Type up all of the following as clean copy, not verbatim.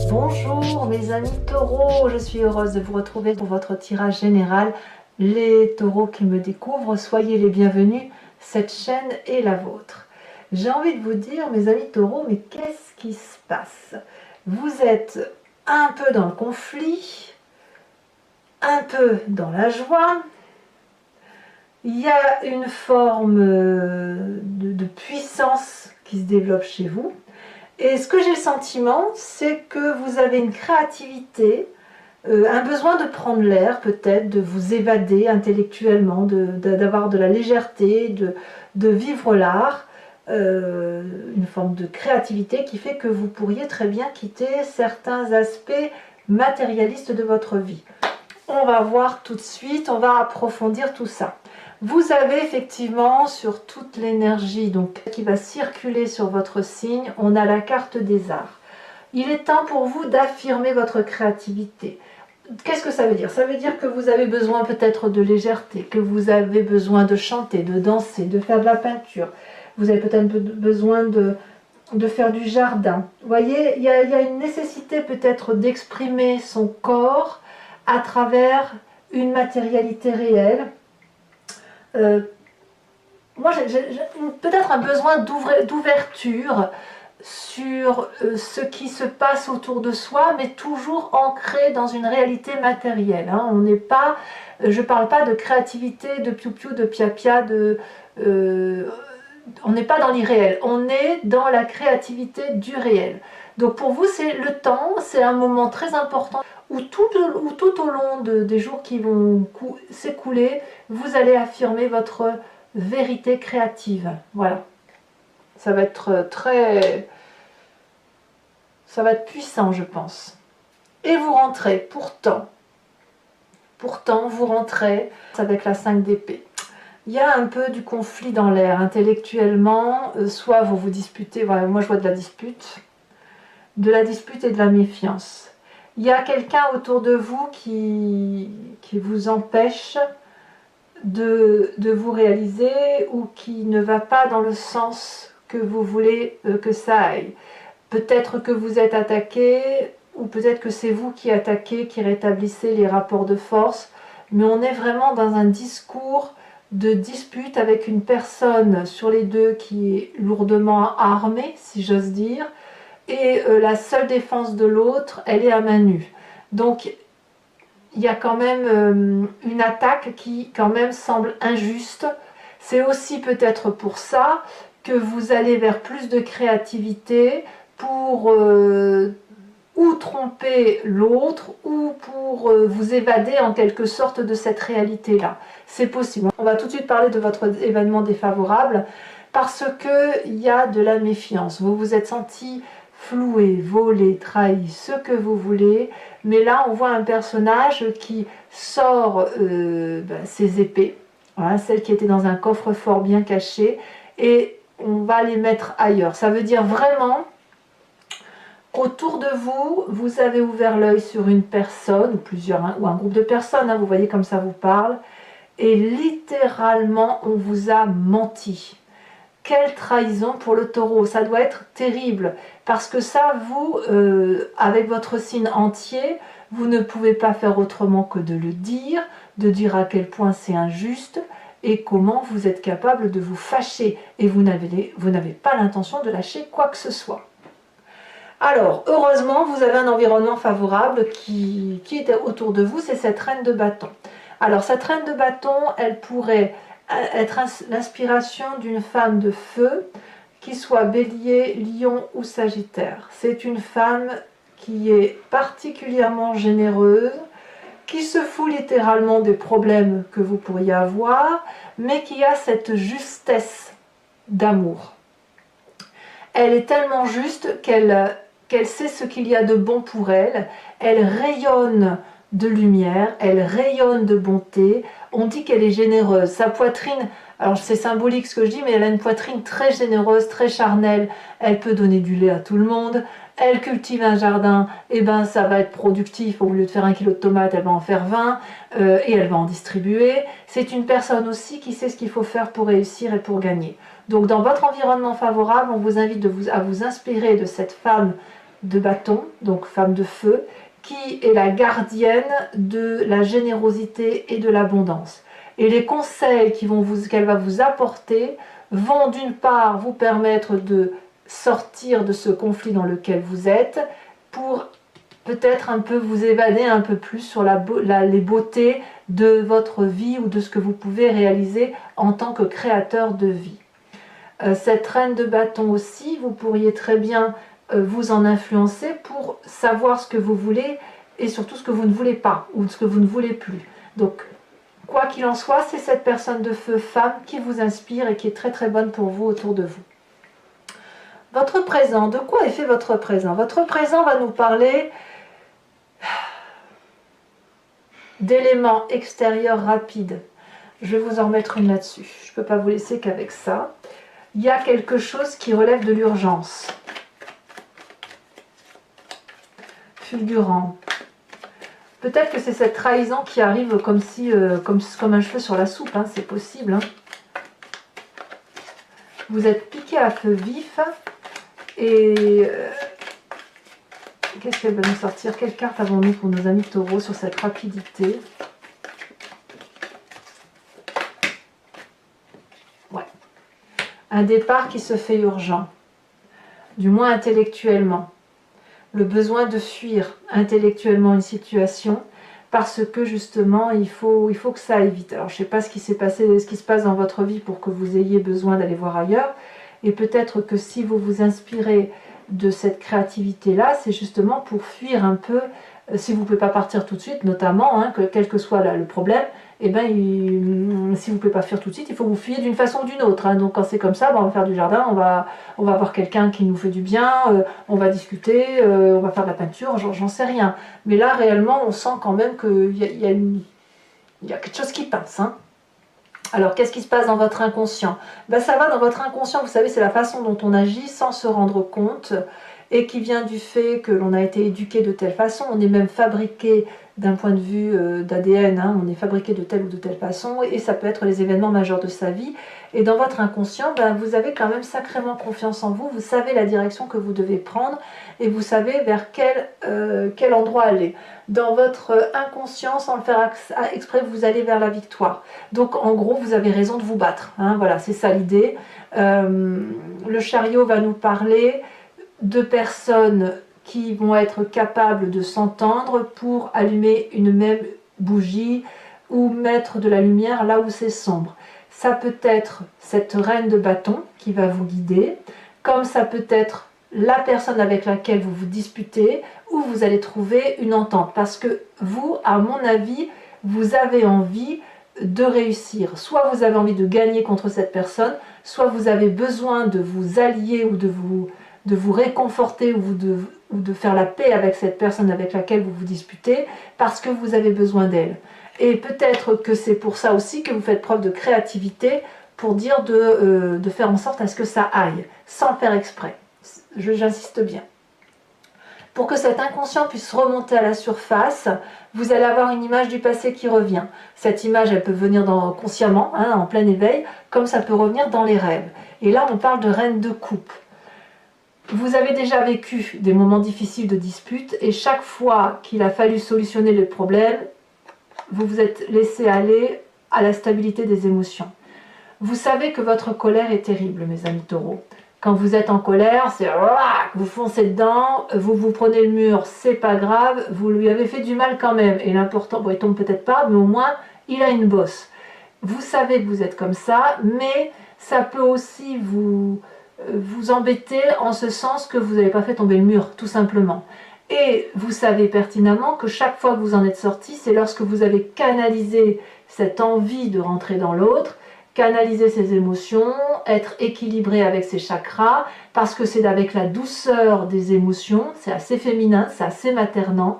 Bonjour mes amis taureaux, je suis heureuse de vous retrouver pour votre tirage général. Les taureaux qui me découvrent, soyez les bienvenus, cette chaîne est la vôtre. J'ai envie de vous dire mes amis taureaux, mais qu'est-ce qui se passe? Vous êtes un peu dans le conflit, un peu dans la joie. Il y a une forme de puissance qui se développe chez vous. Et ce que j'ai le sentiment, c'est que vous avez une créativité, un besoin de prendre l'air peut-être, de vous évader intellectuellement, d'avoir de la légèreté, de vivre l'art, une forme de créativité qui fait que vous pourriez très bien quitter certains aspects matérialistes de votre vie. On va voir tout de suite, on va approfondir tout ça. Vous avez effectivement sur toute l'énergie qui va circuler sur votre signe, on a la carte des arts. Il est temps pour vous d'affirmer votre créativité. Qu'est-ce que ça veut dire? Ça veut dire que vous avez besoin peut-être de légèreté, que vous avez besoin de chanter, de danser, de faire de la peinture. Vous avez peut-être besoin de faire du jardin. Vous voyez, il y a une nécessité peut-être d'exprimer son corps à travers une matérialité réelle. Moi j'ai peut-être un besoin d'ouverture sur ce qui se passe autour de soi, mais toujours ancré dans une réalité matérielle. Hein. On n'est pas, je ne parle pas de créativité, de piou-piou, de pia-pia, on n'est pas dans l'irréel, on est dans la créativité du réel. Donc pour vous c'est le temps, c'est un moment très important où tout au long des jours qui vont s'écouler, vous allez affirmer votre vérité créative. Voilà. Ça va être ça va être puissant, je pense. Et vous rentrez, pourtant, vous rentrez avec la 5 d'épée. Il y a un peu du conflit dans l'air, intellectuellement, soit vous vous disputez, voilà, moi je vois de la dispute et de la méfiance. Il y a quelqu'un autour de vous qui vous empêche de vous réaliser ou qui ne va pas dans le sens que vous voulez que ça aille. Peut-être que vous êtes attaqué ou peut-être que c'est vous qui attaquez, qui rétablissez les rapports de force, mais on est vraiment dans un discours de dispute avec une personne sur les deux qui est lourdement armée, si j'ose dire, et la seule défense de l'autre, elle est à main nue. Donc il y a quand même une attaque qui quand même semble injuste. C'est aussi peut-être pour ça que vous allez vers plus de créativité pour ou tromper l'autre ou pour vous évader en quelque sorte de cette réalité-là. C'est possible. On va tout de suite parler de votre événement défavorable parce qu'il y a de la méfiance. Vous vous êtes senti floué, volé, trahi, ce que vous voulez, mais là on voit un personnage qui sort ses épées, voilà, celles qui étaient dans un coffre-fort bien caché, et on va les mettre ailleurs. Ça veut dire vraiment autour de vous, vous avez ouvert l'œil sur une personne, ou plusieurs, hein, ou un groupe de personnes, hein, vous voyez comme ça vous parle, et littéralement on vous a menti. Quelle trahison pour le taureau, ça doit être terrible, parce que ça, vous, avec votre signe entier, vous ne pouvez pas faire autrement que de le dire, de dire à quel point c'est injuste, et comment vous êtes capable de vous fâcher, et vous n'avez pas l'intention de lâcher quoi que ce soit. Alors, heureusement, vous avez un environnement favorable qui est autour de vous, c'est cette reine de bâton. Alors, cette reine de bâton, elle pourrait être l'inspiration d'une femme de feu, qui soit bélier, lion ou sagittaire. C'est une femme qui est particulièrement généreuse, qui se fout littéralement des problèmes que vous pourriez avoir, mais qui a cette justesse d'amour. Elle est tellement juste qu'elle sait ce qu'il y a de bon pour elle, elle rayonne de lumière, elle rayonne de bonté, on dit qu'elle est généreuse, sa poitrine, alors c'est symbolique ce que je dis, mais elle a une poitrine très généreuse, très charnelle, elle peut donner du lait à tout le monde, elle cultive un jardin, et ben ça va être productif, au lieu de faire 1 kilo de tomates, elle va en faire 20, et elle va en distribuer. C'est une personne aussi qui sait ce qu'il faut faire pour réussir et pour gagner. Donc dans votre environnement favorable, on vous invite à vous inspirer de cette femme de bâton, donc femme de feu, qui est la gardienne de la générosité et de l'abondance. Et les conseils qu'elle va vous apporter vont d'une part vous permettre de sortir de ce conflit dans lequel vous êtes, pour peut-être un peu vous évader un peu plus sur les beautés de votre vie ou de ce que vous pouvez réaliser en tant que créateur de vie. Cette reine de bâton aussi, vous pourriez très bien vous en influencer pour savoir ce que vous voulez et surtout ce que vous ne voulez pas ou ce que vous ne voulez plus. Donc, quoi qu'il en soit, c'est cette personne de feu femme qui vous inspire et qui est très très bonne pour vous autour de vous. Votre présent, de quoi est fait votre présent? Votre présent va nous parler d'éléments extérieurs rapides. Je vais vous en remettre une là-dessus. Je ne peux pas vous laisser qu'avec ça. Il y a quelque chose qui relève de l'urgence. Fulgurant. Peut-être que c'est cette trahison qui arrive comme un cheveu sur la soupe, hein, c'est possible. Hein. Vous êtes piqué à feu vif et qu'est-ce qu'elle va nous sortir? Quelle carte avons-nous pour nos amis taureaux sur cette rapidité? Ouais. Un départ qui se fait urgent, du moins intellectuellement. Le besoin de fuir intellectuellement une situation parce que justement il faut que ça aille vite. Alors je ne sais pas ce qui s'est passé, ce qui se passe dans votre vie pour que vous ayez besoin d'aller voir ailleurs, et peut-être que si vous vous inspirez de cette créativité là, c'est justement pour fuir un peu, si vous ne pouvez pas partir tout de suite notamment, hein, quel que soit le problème, et si vous ne pouvez pas fuir tout de suite, il faut vous fuir d'une façon ou d'une autre, hein. Donc quand c'est comme ça, on va faire du jardin, on va voir quelqu'un qui nous fait du bien, on va discuter, on va faire de la peinture, j'en sais rien. Mais là réellement on sent quand même qu'il y a quelque chose qui passe, hein. Alors qu'est-ce qui se passe dans votre inconscient? Ça va dans votre inconscient, vous savez, c'est la façon dont on agit sans se rendre compte, et qui vient du fait que l'on a été éduqué de telle façon, on est même fabriqué d'un point de vue d'ADN, hein, on est fabriqué de telle ou de telle façon, et ça peut être les événements majeurs de sa vie. Et dans votre inconscient, vous avez quand même sacrément confiance en vous, vous savez la direction que vous devez prendre, et vous savez vers quel endroit aller. Dans votre inconscient, sans le faire exprès, vous allez vers la victoire. Donc en gros, vous avez raison de vous battre, hein, voilà, c'est ça l'idée. Le chariot va nous parler de personnes qui vont être capables de s'entendre pour allumer une même bougie ou mettre de la lumière là où c'est sombre. Ça peut être cette reine de bâton qui va vous guider, comme ça peut être la personne avec laquelle vous vous disputez, où vous allez trouver une entente. Parce que vous, à mon avis, vous avez envie de réussir. Soit vous avez envie de gagner contre cette personne, soit vous avez besoin de vous allier ou de vous réconforter ou de faire la paix avec cette personne avec laquelle vous vous disputez, parce que vous avez besoin d'elle. Et peut-être que c'est pour ça aussi que vous faites preuve de créativité, pour dire de faire en sorte à ce que ça aille, sans le faire exprès. J'insiste bien. Pour que cet inconscient puisse remonter à la surface, vous allez avoir une image du passé qui revient. Cette image, elle peut venir consciemment, hein, en plein éveil, comme ça peut revenir dans les rêves. Et là, on parle de reine de coupe. Vous avez déjà vécu des moments difficiles de dispute, et chaque fois qu'il a fallu solutionner le problème, vous vous êtes laissé aller à la stabilité des émotions. Vous savez que votre colère est terrible, mes amis taureaux. Quand vous êtes en colère, c'est vous foncez dedans, vous prenez le mur, c'est pas grave, vous lui avez fait du mal quand même. Et l'important, bon, il tombe peut-être pas, mais au moins, il a une bosse. Vous savez que vous êtes comme ça, mais ça peut aussi vous embêter en ce sens que vous n'avez pas fait tomber le mur, tout simplement. Et vous savez pertinemment que chaque fois que vous en êtes sorti, c'est lorsque vous avez canalisé cette envie de rentrer dans l'autre, canaliser ses émotions, être équilibré avec ses chakras, parce que c'est avec la douceur des émotions, c'est assez féminin, c'est assez maternant.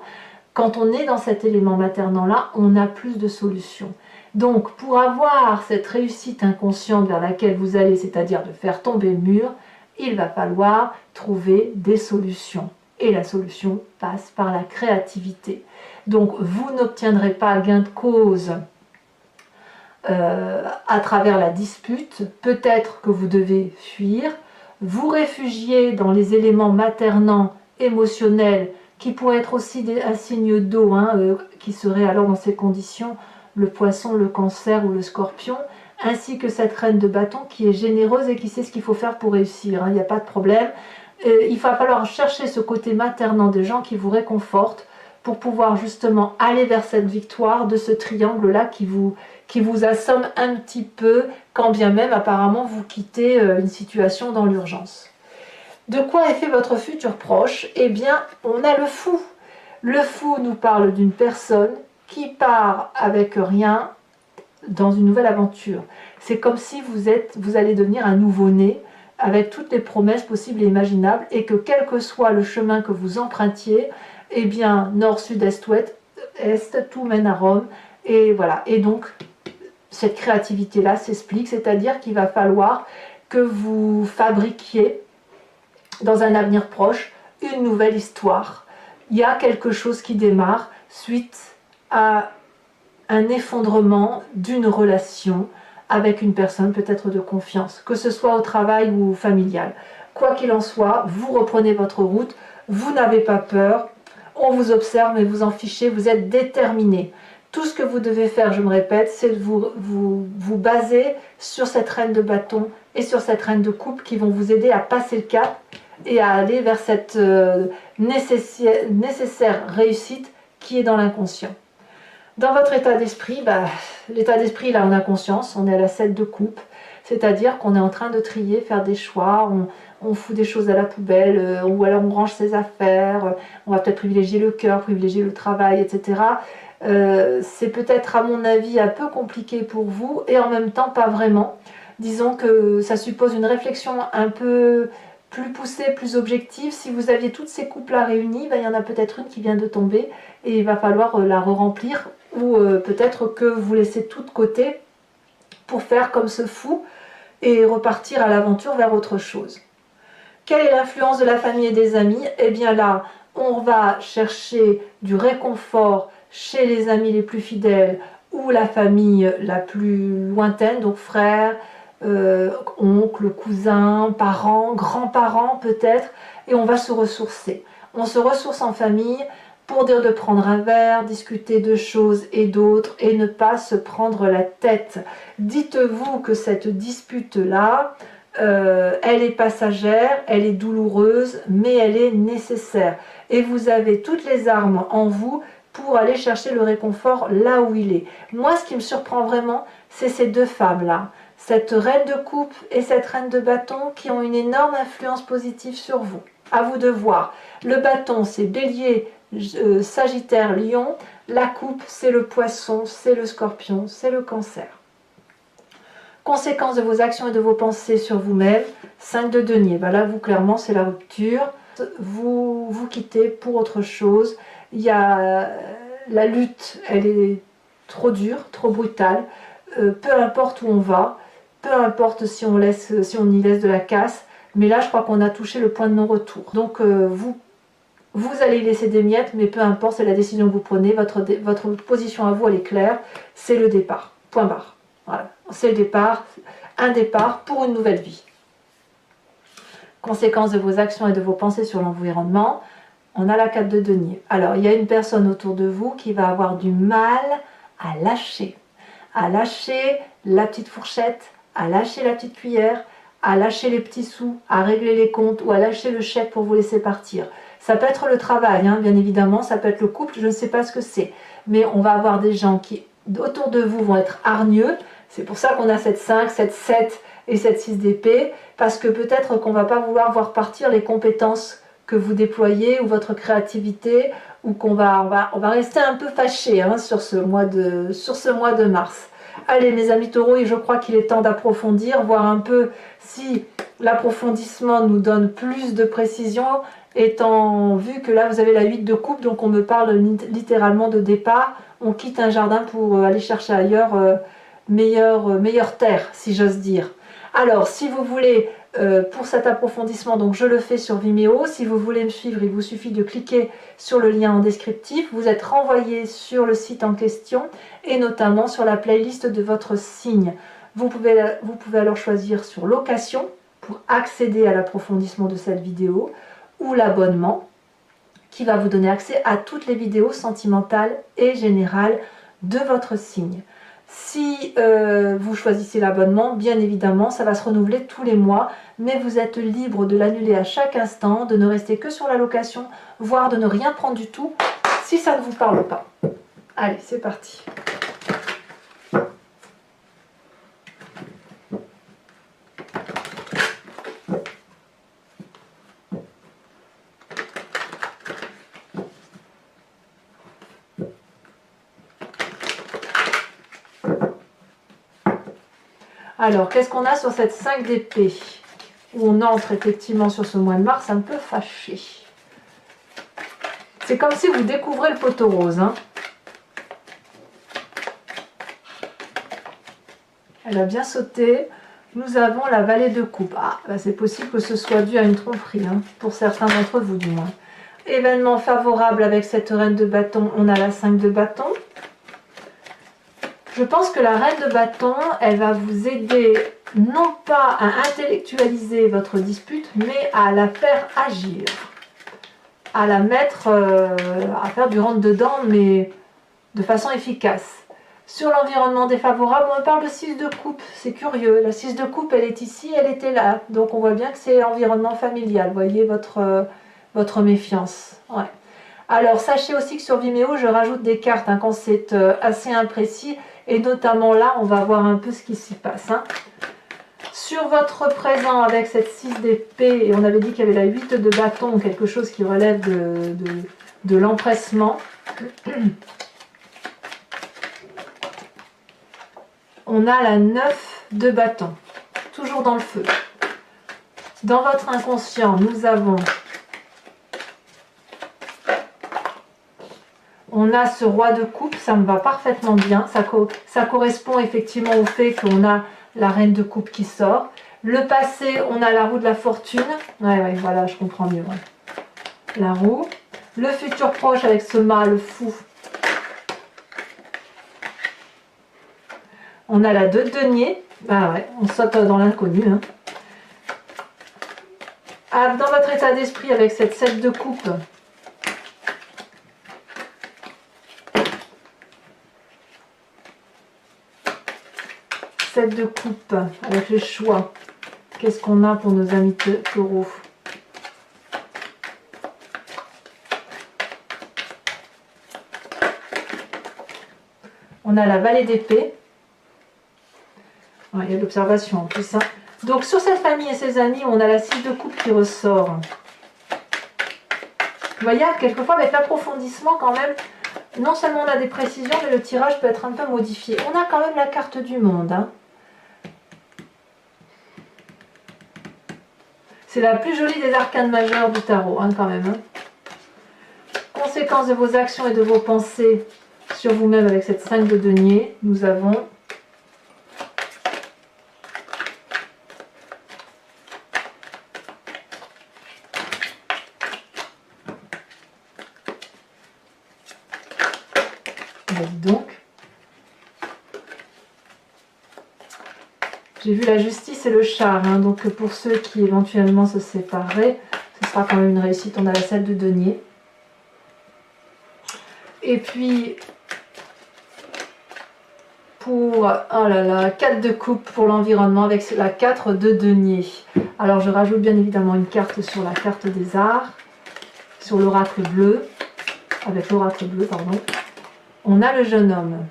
Quand on est dans cet élément maternant-là, on a plus de solutions. Donc, pour avoir cette réussite inconsciente vers laquelle vous allez, c'est-à-dire de faire tomber le mur, il va falloir trouver des solutions. Et la solution passe par la créativité. Donc, vous n'obtiendrez pas gain de cause à travers la dispute. Peut-être que vous devez fuir, vous réfugier dans les éléments maternants émotionnel, qui pourrait être aussi un signe d'eau, qui serait alors dans ces conditions le poisson, le cancer ou le scorpion, ainsi que cette reine de bâton qui est généreuse et qui sait ce qu'il faut faire pour réussir, il n'y a pas de problème. Il va falloir chercher ce côté maternant des gens qui vous réconfortent pour pouvoir justement aller vers cette victoire de ce triangle-là qui vous assomme un petit peu, quand bien même apparemment vous quittez une situation dans l'urgence. De quoi est fait votre futur proche? Eh bien, on a le fou. Le fou nous parle d'une personne qui part avec rien dans une nouvelle aventure. C'est comme si vous allez devenir un nouveau-né avec toutes les promesses possibles et imaginables et que quel que soit le chemin que vous empruntiez, eh bien, nord, sud, est, tout mène à Rome. Et voilà. Et donc, cette créativité-là s'explique, c'est-à-dire qu'il va falloir que vous fabriquiez dans un avenir proche une nouvelle histoire. Il y a quelque chose qui démarre suite à un effondrement d'une relation avec une personne peut-être de confiance, que ce soit au travail ou familial. Quoi qu'il en soit, vous reprenez votre route, vous n'avez pas peur, on vous observe mais vous en fichez, vous êtes déterminé. Tout ce que vous devez faire, je me répète, c'est de vous baser sur cette reine de bâton et sur cette reine de coupe qui vont vous aider à passer le cap et à aller vers cette nécessaire réussite qui est dans l'inconscient. Dans votre état d'esprit, l'état d'esprit, là, on a conscience, on est à la 7 de coupe, c'est-à-dire qu'on est en train de trier, faire des choix, on fout des choses à la poubelle, ou alors on range ses affaires, on va peut-être privilégier le cœur, privilégier le travail, etc. C'est peut-être, à mon avis, un peu compliqué pour vous, et en même temps, pas vraiment. Disons que ça suppose une réflexion un peu plus poussée, plus objective. Si vous aviez toutes ces coupes-là réunies, il y en a peut-être une qui vient de tomber, et il va falloir la re-remplir, ou peut-être que vous laissez tout de côté pour faire comme ce fou et repartir à l'aventure vers autre chose. Quelle est l'influence de la famille et des amis? Eh bien là, on va chercher du réconfort chez les amis les plus fidèles ou la famille la plus lointaine, donc frères, oncles, cousins, parents, grands-parents peut-être, et on va se ressourcer. On se ressource en famille pour dire de prendre un verre, discuter de choses et d'autres et ne pas se prendre la tête. Dites-vous que cette dispute-là, elle est passagère, elle est douloureuse, mais elle est nécessaire. Et vous avez toutes les armes en vous pour aller chercher le réconfort là où il est. Moi, ce qui me surprend vraiment, c'est ces deux femmes-là. Cette reine de coupe et cette reine de bâton qui ont une énorme influence positive sur vous. À vous de voir. Le bâton, c'est Bélier, Sagittaire, Lion. La coupe, c'est le Poisson, c'est le Scorpion, c'est le Cancer. Conséquences de vos actions et de vos pensées sur vous-même. 5 de denier. Là, vous, clairement, c'est la rupture. Vous vous quittez pour autre chose. Il y a la lutte, elle est trop dure, trop brutale. Peu importe où on va, peu importe si on y laisse de la casse. Mais là, je crois qu'on a touché le point de non-retour. Donc, vous allez y laisser des miettes, mais peu importe, c'est la décision que vous prenez. Votre position à vous, elle est claire. C'est le départ. Point barre. Voilà. C'est le départ. Un départ pour une nouvelle vie. Conséquences de vos actions et de vos pensées sur l'environnement. On a la 4 de denier. Alors, il y a une personne autour de vous qui va avoir du mal à lâcher. À lâcher la petite fourchette, à lâcher la petite cuillère, à lâcher les petits sous, à régler les comptes ou à lâcher le chèque pour vous laisser partir. Ça peut être le travail, bien évidemment, ça peut être le couple, je ne sais pas ce que c'est. Mais on va avoir des gens qui, autour de vous, vont être hargneux. C'est pour ça qu'on a cette 5, cette 7 et cette 6 d'épée, parce que peut-être qu'on ne va pas vouloir voir partir les compétences que vous déployez ou votre créativité, ou qu'on va rester un peu fâché sur ce mois de mars. Allez mes amis taureaux, et je crois qu'il est temps d'approfondir, voir un peu si l'approfondissement nous donne plus de précision, étant vu que là vous avez la 8 de coupe, donc on me parle littéralement de départ, on quitte un jardin pour aller chercher ailleurs meilleure terre, si j'ose dire. Alors si vous voulez, pour cet approfondissement, donc je le fais sur Vimeo, si vous voulez me suivre, il vous suffit de cliquer sur le lien en descriptif, vous êtes renvoyé sur le site en question et notamment sur la playlist de votre signe. Vous pouvez alors choisir sur location pour accéder à l'approfondissement de cette vidéo ou l'abonnement qui va vous donner accès à toutes les vidéos sentimentales et générales de votre signe. Si vous choisissez l'abonnement, bien évidemment, ça va se renouveler tous les mois, mais vous êtes libre de l'annuler à chaque instant, de ne rester que sur la location, voire de ne rien prendre du tout, si ça ne vous parle pas. Allez, c'est parti. Alors, qu'est-ce qu'on a sur cette 5 d'épée? Où on entre effectivement sur ce mois de mars un peu fâché. C'est comme si vous découvrez le poteau rose. Hein. Elle a bien sauté. Nous avons la vallée de coupe. Ah, bah c'est possible que ce soit dû à une tromperie, hein, pour certains d'entre vous du moins. Événement favorable avec cette reine de bâton, on a la 5 de bâton. Je pense que la reine de bâton, elle va vous aider non pas à intellectualiser votre dispute, mais à la faire agir. À la mettre, à faire du rentre-dedans, mais de façon efficace. Sur l'environnement défavorable, on parle de 6 de coupe, c'est curieux. La 6 de coupe, elle est ici, elle était là. Donc on voit bien que c'est l'environnement familial. Vous voyez votre méfiance. Ouais. Alors sachez aussi que sur Vimeo, je rajoute des cartes hein, quand c'est assez imprécis. Et notamment là, on va voir un peu ce qui s'y passe. Hein. Sur votre présent avec cette 6 d'épée, et on avait dit qu'il y avait la 8 de bâton, quelque chose qui relève de l'empressement. On a la 9 de bâton, toujours dans le feu. Dans votre inconscient, nous avons... On a ce roi de coupe, ça me va parfaitement bien. Ça correspond effectivement au fait qu'on a la reine de coupe qui sort. Le passé, on a la roue de la fortune. Ouais, voilà, je comprends mieux. Ouais. La roue. Le futur proche avec ce mâle fou. On a la 2 de denier. Ah ouais, on saute dans l'inconnu. Hein. Ah, dans votre état d'esprit avec cette 7 de coupe. De coupe avec les choix. Qu'est-ce qu'on a pour nos amis taureaux? On a la vallée d'épée. Ouais, il y a l'observation en plus. Hein. Donc sur cette famille et ses amis, on a la 6 de coupe qui ressort. Vous voyez, quelquefois avec l'approfondissement quand même, non seulement on a des précisions, mais le tirage peut être un peu modifié. On a quand même la carte du monde. Hein. C'est la plus jolie des arcanes majeures du tarot, hein, quand même. Hein. Conséquence de vos actions et de vos pensées sur vous-même avec cette 5 de denier, nous avons donc, j'ai vu la justice et le char, hein, donc pour ceux qui éventuellement se séparaient, ce sera quand même une réussite. On a la 7 de denier. Et puis, pour, oh là là, 4 de coupe pour l'environnement avec la 4 de denier. Alors je rajoute bien évidemment une carte sur la carte des arts, sur l'oracle bleu, avec l'oracle bleu, pardon. On a le jeune homme.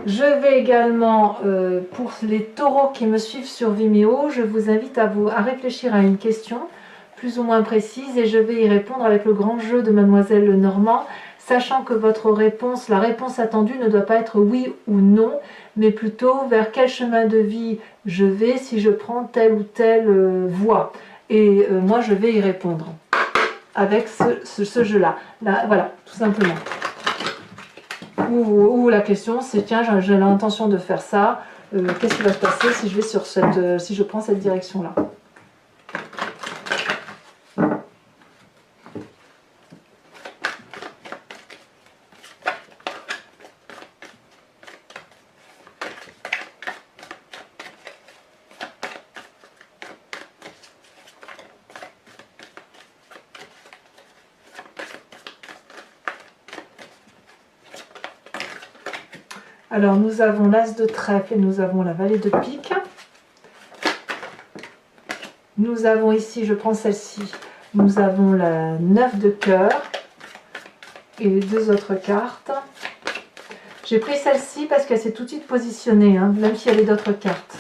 Je vais également, pour les taureaux qui me suivent sur Vimeo, je vous invite à réfléchir à une question plus ou moins précise et je vais y répondre avec le grand jeu de Mademoiselle Lenormand, sachant que votre réponse, la réponse attendue ne doit pas être oui ou non, mais plutôt vers quel chemin de vie je vais si je prends telle ou telle voie. Et moi, je vais y répondre avec ce jeu-là. Voilà, tout simplement. Ou la question c'est tiens, j'ai l'intention de faire ça, qu'est-ce qui va se passer si je vais sur si je prends cette direction là. Alors nous avons l'As de trèfle et nous avons la Vallée de pique. Nous avons ici, je prends celle-ci, nous avons la 9 de cœur et les deux autres cartes. J'ai pris celle-ci parce qu'elle s'est tout de suite positionnée, hein, même s'il y avait d'autres cartes.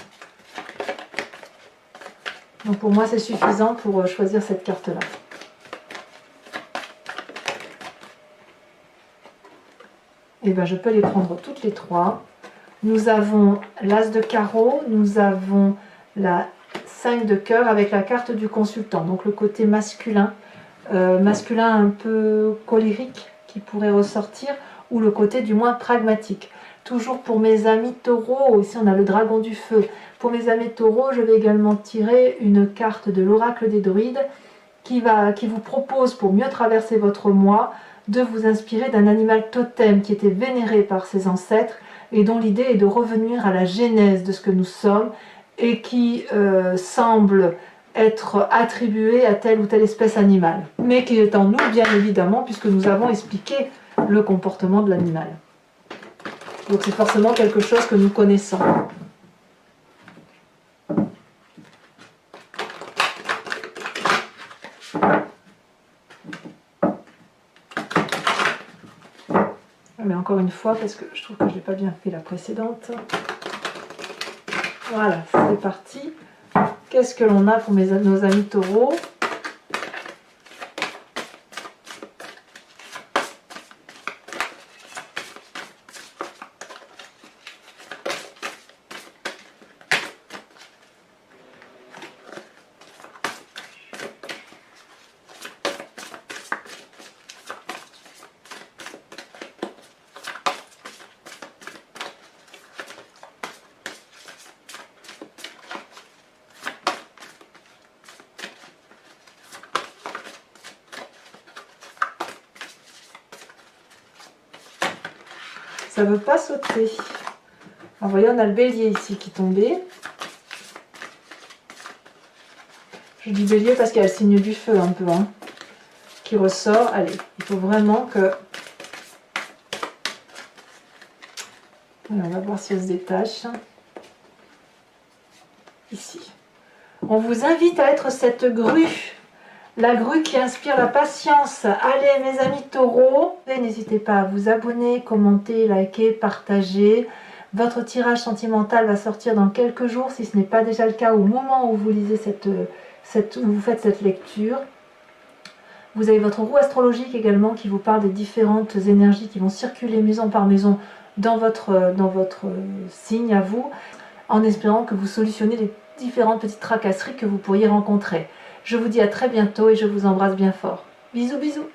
Donc pour moi c'est suffisant pour choisir cette carte-là. Et bien je peux les prendre toutes les trois. Nous avons l'As de carreau, nous avons la 5 de cœur avec la carte du consultant, donc le côté masculin, masculin un peu colérique qui pourrait ressortir, ou le côté du moins pragmatique. Toujours pour mes amis taureaux, ici on a le dragon du feu. Pour mes amis taureaux, je vais également tirer une carte de l'oracle des druides qui vous propose, pour mieux traverser votre mois, de vous inspirer d'un animal totem qui était vénéré par ses ancêtres et dont l'idée est de revenir à la genèse de ce que nous sommes et qui semble être attribué à telle ou telle espèce animale, mais qui est en nous bien évidemment puisque nous avons expliqué le comportement de l'animal. Donc c'est forcément quelque chose que nous connaissons. Mais encore une fois, parce que je trouve que je n'ai pas bien fait la précédente. Voilà, c'est parti. Qu'est-ce que l'on a pour nos amis taureaux ? Ça ne veut pas sauter. Alors, vous voyez, on a le bélier ici qui est tombé. Je dis bélier parce qu'il y a le signe du feu un peu, hein, qui ressort. Allez, il faut vraiment que... Alors, on va voir si elle se détache. Ici. On vous invite à être cette grue. La grue qui inspire la patience. Allez mes amis taureaux, n'hésitez pas à vous abonner, commenter, liker, partager. Votre tirage sentimental va sortir dans quelques jours, si ce n'est pas déjà le cas au moment où vous lisez où vous faites cette lecture. Vous avez votre roue astrologique également qui vous parle des différentes énergies qui vont circuler maison par maison dans votre signe à vous, en espérant que vous solutionnez les différentes petites tracasseries que vous pourriez rencontrer. Je vous dis à très bientôt et je vous embrasse bien fort. Bisous bisous.